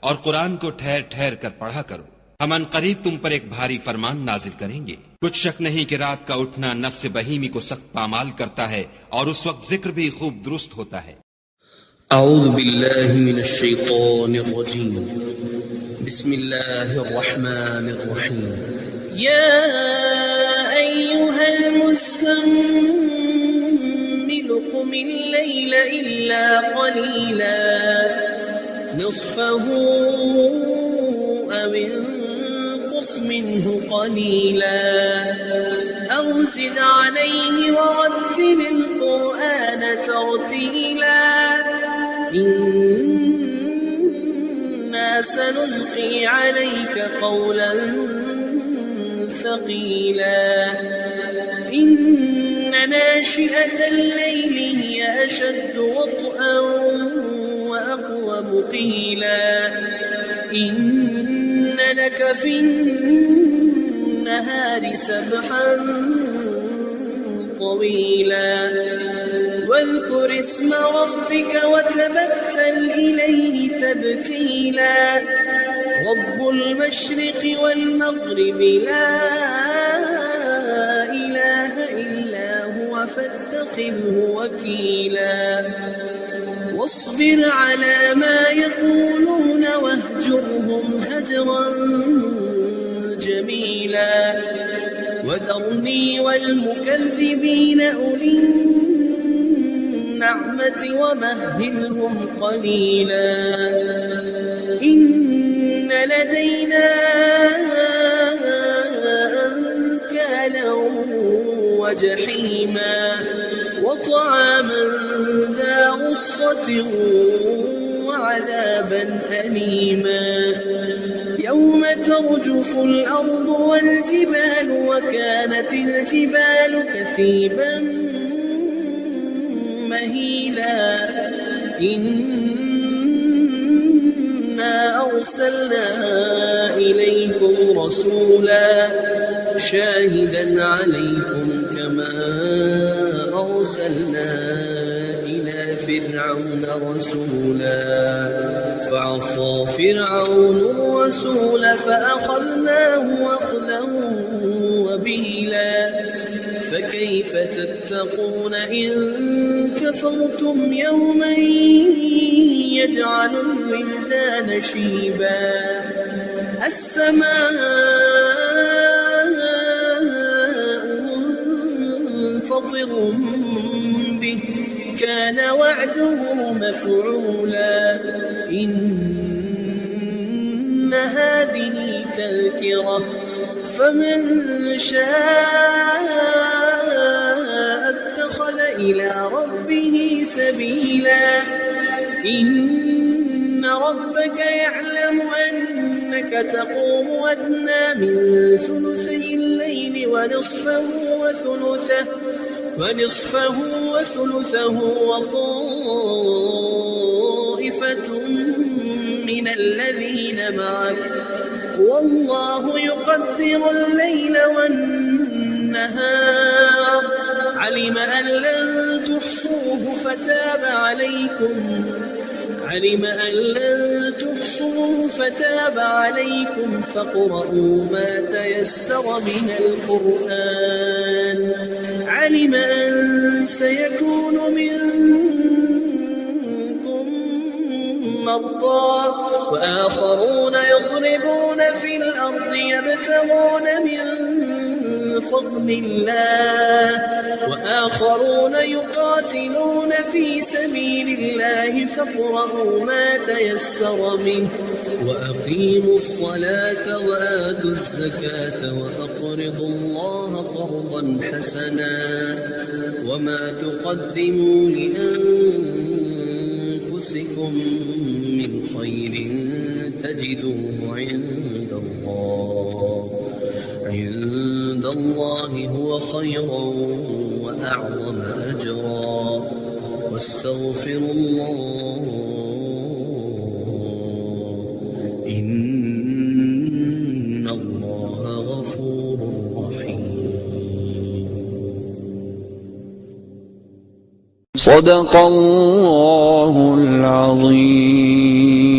और कुरान को ठहर ठहर कर पढ़ा करो। हम अनकरीब तुम पर एक भारी फरमान नाजिल करेंगे। कुछ शक नहीं कि रात का उठना नफ्स बहीमी को सख्त पामाल करता है और उस वक्त जिक्र भी खूब दुरुस्त होता है। अऊज़ु बिल्लाहि मिनश शैतानिर रजीम। बिस्मिल्लाहिर रहमानिर रहीम। या अय्युहल मुज़्ज़म्मिल क़ुमिल लैला इल्ला क़लीला निस्फ़हु अव इंक़ुस मिन्हु क़लीला अव ज़िद अलैहि वरत्तिलिल क़ुरआन तर्तीला इन्ना सनुल्क़ी अलैक क़ौलन ثقيلا إن ناشئة الليل هي أشد وطئا وأقوم قيلا إن لك في النهار سبحا طويلا واذكر اسم ربك وتبتل إليه تبتيلا رب المشرق والمغرب لا إله إلا هو فاتخذه وكيلا واصبر على ما يقولون واهجرهم هجرا جميلا وذرني والمكذبين أولي النعمة ومهلهم قليلا إن لدينا أنكالا وجحيما وطعاما ذا غصة وعذابا أليما يوم ترجف الأرض والجبال وكانت الجبال كثيبا مهيلا إنا أرسلنا إليكم رسولا شاهدا عليكم كما أرسلنا إلى فرعون رسولا فعصى فرعون الرسول فأخذناه أخذا وبيلا فكيف تتقون إن كفرتم يوما يجعل الولدان شيبا السماء منفطر به كان وعده مفعولا إن هذه تذكرة فمن شاء اتخذ إلى ربه سبيلا إن ربك يعلم أنك تقوم أدنى من ثلثي الليل ونصفه وثلثه وطائفة من الذين معك والله يقدر الليل والنهار علم أن لن تحصوه فتاب عليكم فاقرؤوا ما تيسر من القرآن علم أن سيكون منكم مرضى وآخرون يضربون في الأرض يبتغون من فضل الله وآخرون يقاتلون في سبيل الله فاقرؤوا ما تيسر منه وأقيموا الصلاة وآتوا الزكاة وأقرضوا الله قرضا حسنا وما تقدموا لأنفسكم من خير تجدوه عند الله هو خيرا وأعظم أجرا واستغفروا الله إن الله غفور رحيم. صدق الله العظيم.